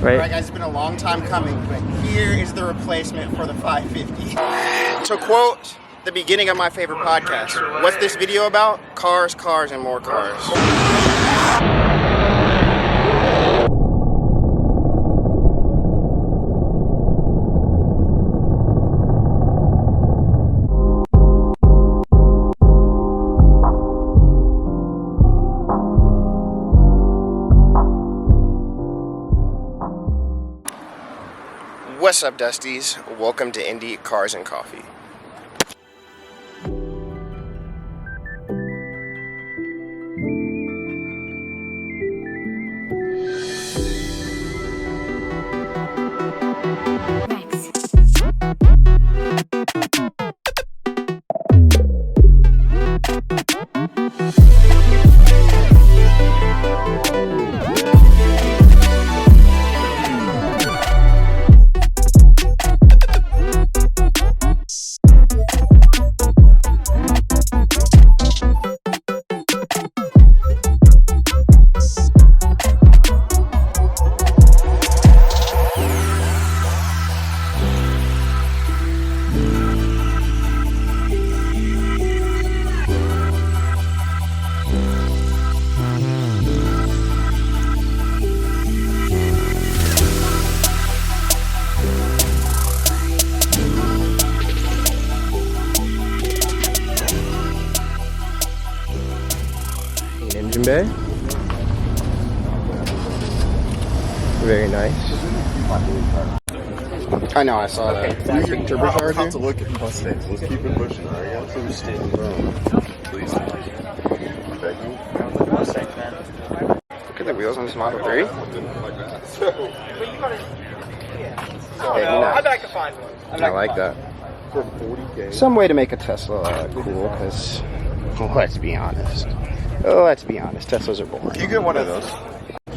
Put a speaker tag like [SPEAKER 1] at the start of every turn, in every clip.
[SPEAKER 1] Right.
[SPEAKER 2] Alright guys, it's been a long time coming, but here is the replacement for the 550. To quote the beginning of my favorite podcast, what's this video about? Cars, cars, and more cars. What's up, Dusties? Welcome to Indie Cars and Coffee. Engine bay. Very nice. I know, I saw that.
[SPEAKER 3] Turbocharger. How to look at Mustangs. Let's keep it pushing. All right, please.
[SPEAKER 1] Look at the wheels on this Model 3.
[SPEAKER 2] I bet I can find one.
[SPEAKER 1] I like that.
[SPEAKER 3] For 40K.
[SPEAKER 1] Some way to make a Tesla cool, because let's be honest. Teslas are boring.
[SPEAKER 3] You get one of those.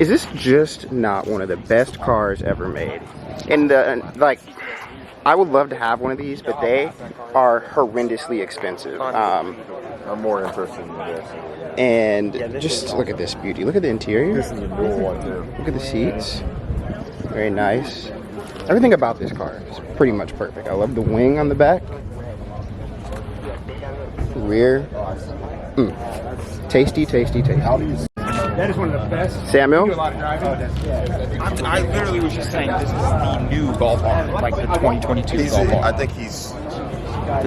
[SPEAKER 1] Is this just not one of the best cars ever made? And like, I would love to have one of these, but they are horrendously expensive.
[SPEAKER 3] I'm more interested in this.
[SPEAKER 1] And just look at this beauty. Look at the interior.
[SPEAKER 3] This is a cool one too.
[SPEAKER 1] Look at the seats. Very nice. Everything about this car is pretty much perfect. I love the wing on the back. Rear. Tasty, tasty, tasty.
[SPEAKER 4] That is one of the best.
[SPEAKER 1] Samuel?
[SPEAKER 4] You do a lot of driving. I literally was just saying this is the new Golf R, like the 2022 Golf R.
[SPEAKER 3] I think he's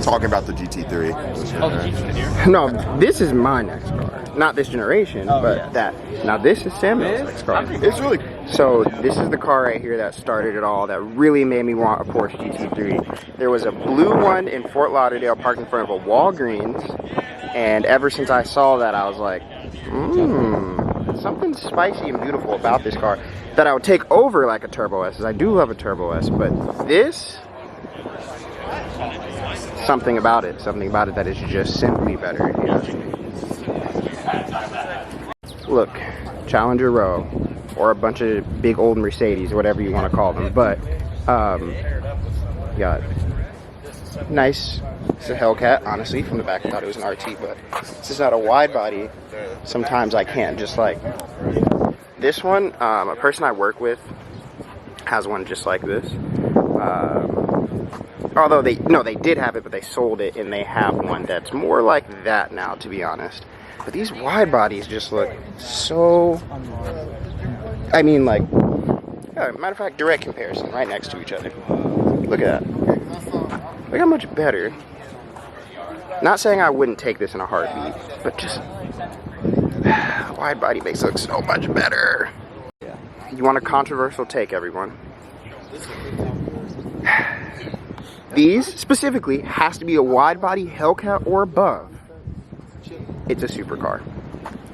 [SPEAKER 3] talking about the GT3.
[SPEAKER 4] Oh, the GT3?
[SPEAKER 1] No, this is my next car. Not this generation, but that. Now this is Samuel's next car.
[SPEAKER 3] It's really
[SPEAKER 1] So this is the car right here that started it all, that really made me want a Porsche GT3. There was a blue one in Fort Lauderdale parked in front of a Walgreens, and ever since I saw that, I was like, something spicy and beautiful about this car that I would take over like a Turbo S, because I do love a Turbo S, but this, something about it that is just simply better. You know? Look, Challenger Row, or a bunch of big old Mercedes, whatever you want to call them, but got nice. It's a Hellcat, honestly. From the back I thought it was an RT, but this is not a wide body. Sometimes I can't, just like this one. A person I work with has one just like this. Although they did have it, but they sold it, and they have one that's more like that now, to be honest. But these wide bodies just look so, I mean, like, yeah, matter of fact, direct comparison, right next to each other. Look at that. Look how much better. Not saying I wouldn't take this in a heartbeat, but just wide body makes it look so much better. You want a controversial take, everyone? These specifically has to be a wide body Hellcat or above. It's a supercar.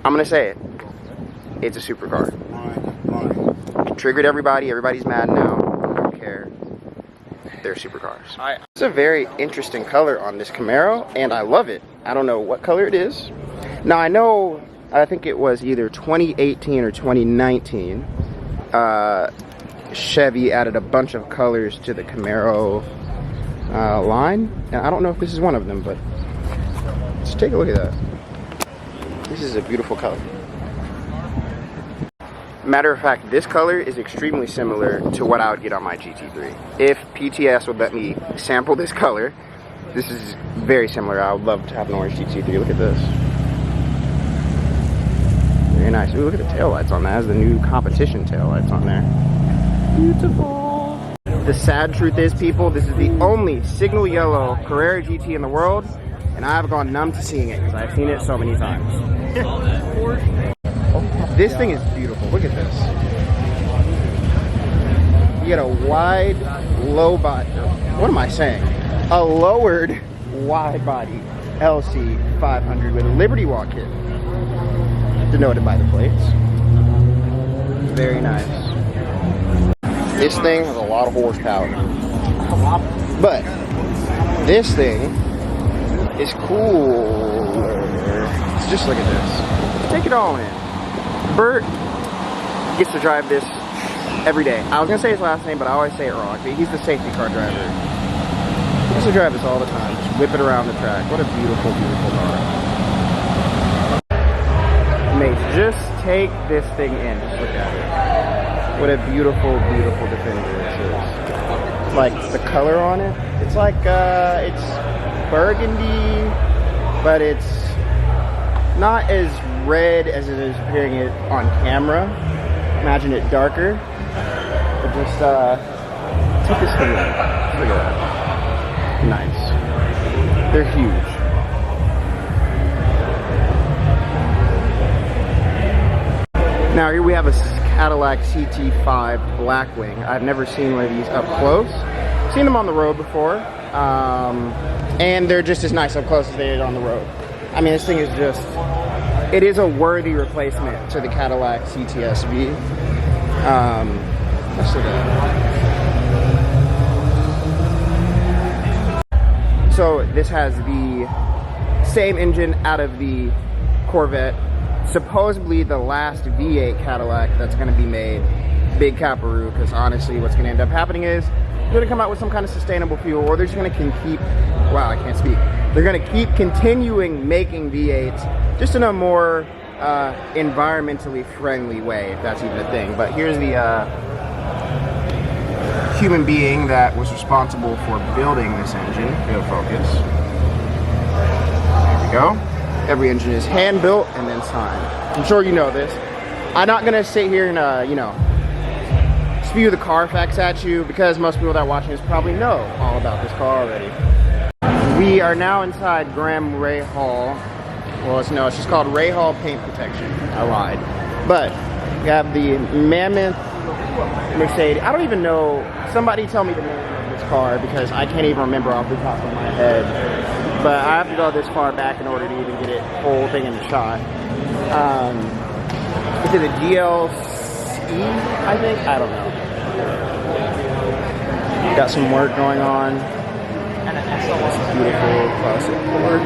[SPEAKER 1] I'm gonna say it. It's a supercar. It triggered everybody. Everybody's mad now. I don't care. They're supercars. It's a very interesting color on this Camaro, and I love it. I don't know what color it is. Now I think it was either 2018 or 2019. Chevy added a bunch of colors to the Camaro line, and I don't know if this is one of them, but let's take a look at that. This is a beautiful color. Matter of fact, this color is extremely similar to what I would get on my GT3. If PTS would let me sample this color, this is very similar. I would love to have an orange GT3. Look at this. Very nice. Ooh, look at the taillights on that. It has the new competition taillights on there. Beautiful. The sad truth is, people, this is the only signal yellow Carrera GT in the world, and I've gone numb to seeing it because I've seen it so many times. This thing is beautiful. Look at this. You get a wide, low body. What am I saying? A lowered, wide body LC 500 with a Liberty Walk kit, denoted by the plates. Very nice. This thing has a lot of horsepower, but this thing is cooler. Just look at this. Take it all in. Bert gets to drive this every day. I was gonna say his last name, but I always say it wrong. He's the safety car driver. He gets to drive this all the time. Just whip it around the track. What a beautiful, beautiful car. Mates, just take this thing in. Just look at it. What a beautiful, beautiful Defender this is. Like the color on it, it's like it's burgundy, but it's not as red as it is appearing it on camera. Imagine it darker. But just take this thing in. Look at that. Nice. They're huge. Now here we have a Cadillac CT5 Blackwing. I've never seen one of these up close. Seen them on the road before, and they're just as nice up close as they are on the road. I mean, this thing is just, it is a worthy replacement to the Cadillac CTSV. Let's look at it. So this has the same engine out of the Corvette. Supposedly the last V8 Cadillac that's going to be made. Big caparoo, because honestly what's going to end up happening is they're going to come out with some kind of sustainable fuel, or they're just going to keep, wow, I can't speak. They're going to keep continuing making V8s just in a more environmentally friendly way, if that's even a thing. But here's the human being that was responsible for building this engine. Go focus. There we go. Every engine is hand built and then signed. I'm sure you know this. I'm not gonna sit here and you know, spew the car facts at you, because most people that are watching this probably know all about this car already. We are now inside Graham Ray Hall. Well, it's just called Ray Hall Paint Protection. I lied. But we have the Mammoth Mercedes. I don't even know. Somebody tell me the name of this car, because I can't even remember off the top of my head. But I have to go this far back in order to even get it whole thing in the shot. Is it a GLC, I think? I don't know. Got some work going on. Beautiful classic Ford.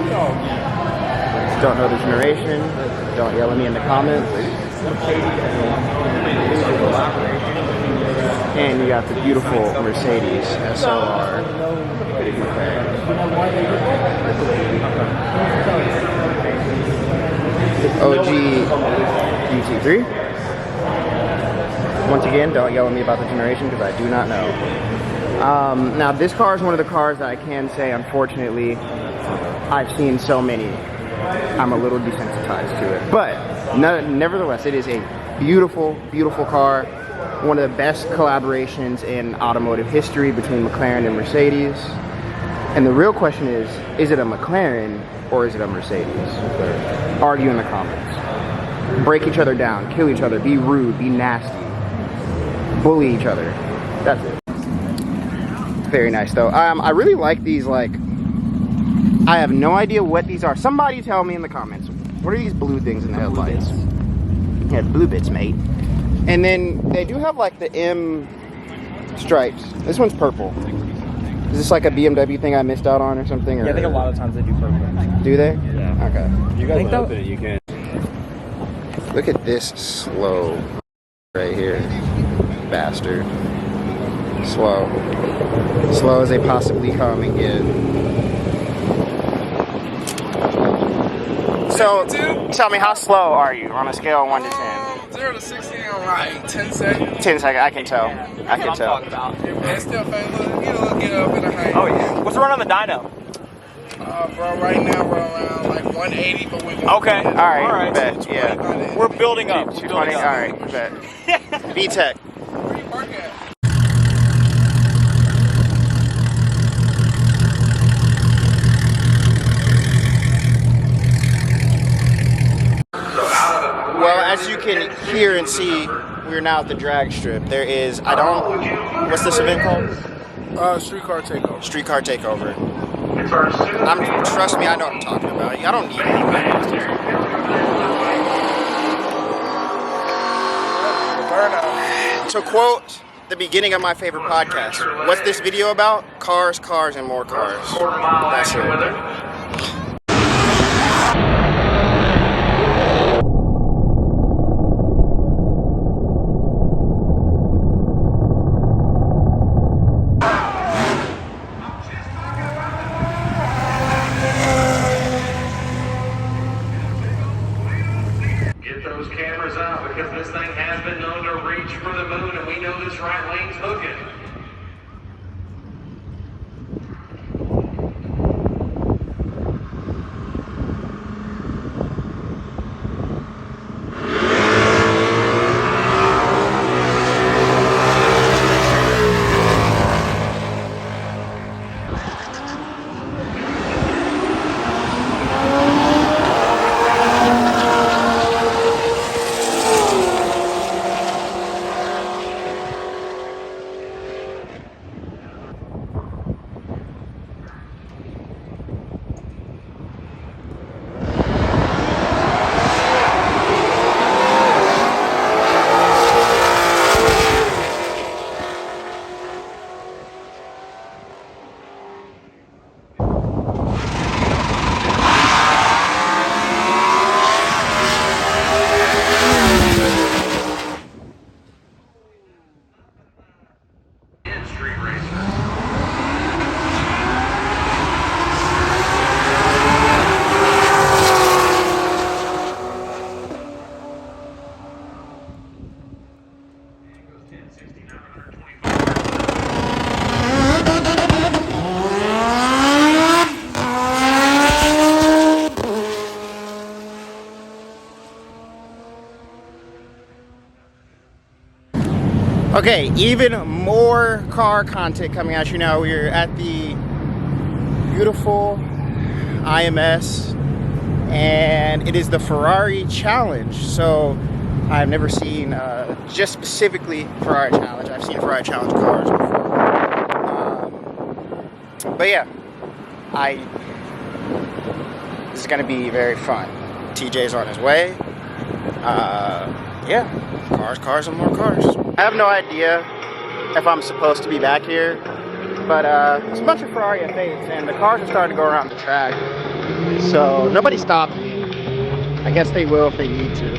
[SPEAKER 1] Don't know the generation. Don't yell at me in the comments. And you got the beautiful Mercedes SLR. OG GT3. Once again, don't yell at me about the generation, because I do not know. Now this car is one of the cars that I can say, unfortunately, I've seen so many, I'm a little desensitized to it. But nevertheless, it is a beautiful, beautiful car. One of the best collaborations in automotive history between McLaren and Mercedes. And the real question is it a McLaren or is it a Mercedes? Argue in the comments. Break each other down, kill each other, be rude, be nasty, bully each other. That's it. Very nice though. I really like these, like, I have no idea what these are. Somebody tell me in the comments. What are these blue things in the headlights? Yeah, blue bits, mate. And then they do have like the M stripes. This one's purple. Is this like a BMW thing I missed out on or something? Or?
[SPEAKER 4] Yeah, I think a lot of times they do purple.
[SPEAKER 1] Do they?
[SPEAKER 4] Yeah.
[SPEAKER 1] Okay.
[SPEAKER 3] You guys want to open it, you can.
[SPEAKER 1] Look at this slow right here. Bastard. Slow. Slow as they possibly come and get. So, tell me, how slow are you on a scale of 1 to 10?
[SPEAKER 5] 0 to 60 in like 10 seconds.
[SPEAKER 1] 10 seconds. I can tell. I can tell.
[SPEAKER 5] And still fast. Get up in a high.
[SPEAKER 4] Oh yeah. What's the run on the dyno?
[SPEAKER 5] Bro, right now we're around like 180, but we want
[SPEAKER 4] Okay.
[SPEAKER 1] All right. Bet. Yeah.
[SPEAKER 4] We're building up.
[SPEAKER 1] 220. All right. Bet. B-Tech.
[SPEAKER 5] Where you park at?
[SPEAKER 2] Well, as you can hear and see, we're now at the drag strip. There is, what's this event called?
[SPEAKER 5] Streetcar takeover.
[SPEAKER 2] Streetcar takeover. Trust me, I know what I'm talking about. I don't need it. To quote the beginning of my favorite podcast, what's this video about? Cars, cars, and more cars. That's it.
[SPEAKER 6] Get those cameras out because this thing has been known to reach for the moon and we know this right lane's hooking.
[SPEAKER 2] Okay, even more car content coming at you now. We're at the beautiful IMS and it is the Ferrari Challenge. So I've never seen just specifically Ferrari Challenge. I've seen Ferrari Challenge cars before. But yeah, this is gonna be very fun. TJ's on his way. Yeah, cars, and more cars. I have no idea if I'm supposed to be back here, but there's a bunch of Ferrari F8s, and the cars are starting to go around the track. So nobody stopped me. I guess they will if they need to.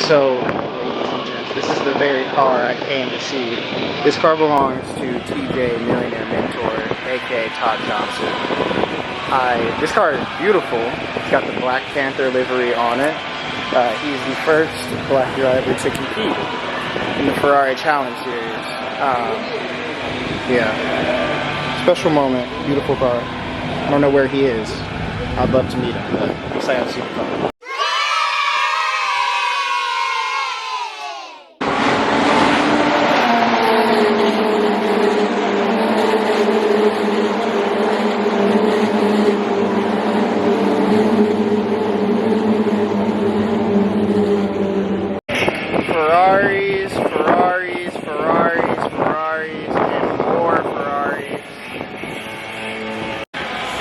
[SPEAKER 2] So, this is the very car I came to see. This car belongs to TJ, Millionaire Mentor, aka Todd Johnson. This car is beautiful. It's got the Black Panther livery on it. He's the first black driver to compete in the Ferrari Challenge Series. Yeah, special moment, beautiful car. I don't know where he is. I'd love to meet him, but I'm excited to see the car.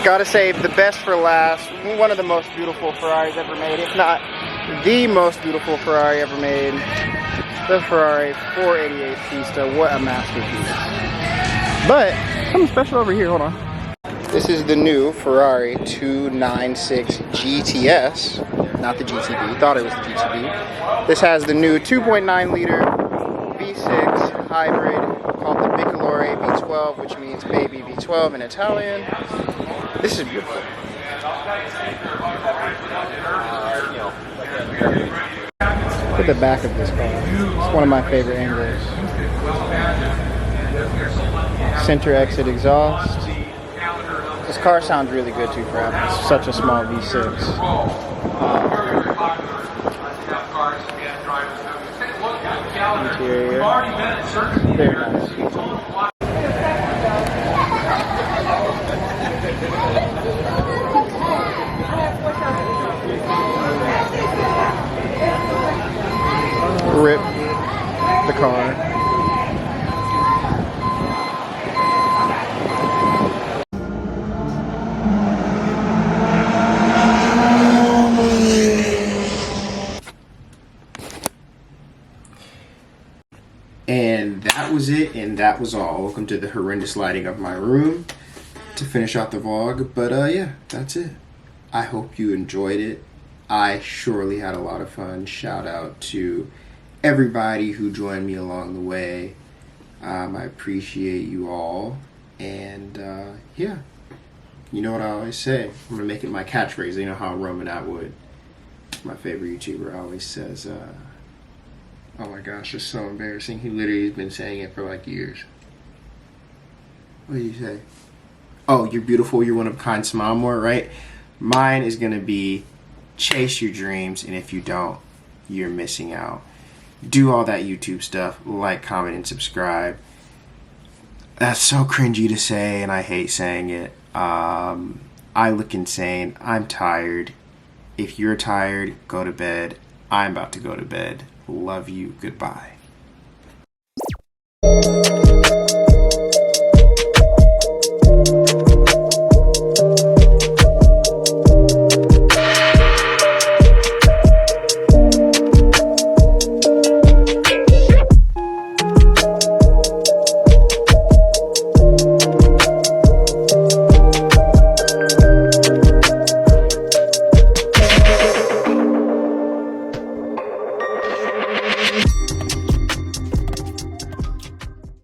[SPEAKER 2] Gotta save the best for last. One of the most beautiful Ferraris ever made, if not the most beautiful Ferrari ever made. The Ferrari 488 Pista. What a masterpiece. But something special over here. Hold on. This is the new Ferrari 296 GTS. Not the GTB. Thought it was the GTB. This has the new 2.9 liter V6 hybrid called the Bicolore V12, which means baby V12 in Italian. This is beautiful. Look at the back of this car. It's one of my favorite angles. Center exit exhaust. This car sounds really good too for having such a small V6. Interior. Very nice. Rip the car.
[SPEAKER 1] And that was it, and that was all. Welcome to the horrendous lighting of my room to finish out the vlog. But yeah, that's it. I hope you enjoyed it. I surely had a lot of fun. Shout out to everybody who joined me along the way. I appreciate you all. And yeah, you know what I always say. I'm going to make it my catchphrase. You know how Roman Atwood, my favorite YouTuber, always says, oh my gosh, it's so embarrassing. He literally has been saying it for like years. What do you say? Oh, you're beautiful, you're one of a kind, smile more, right? Mine is going to be chase your dreams, and if you don't, you're missing out. Do all that YouTube stuff, like, comment, and subscribe. That's so cringy to say, and I hate saying it. I look insane. I'm tired. If you're tired, go to bed. I'm about to go to bed. Love you. Goodbye.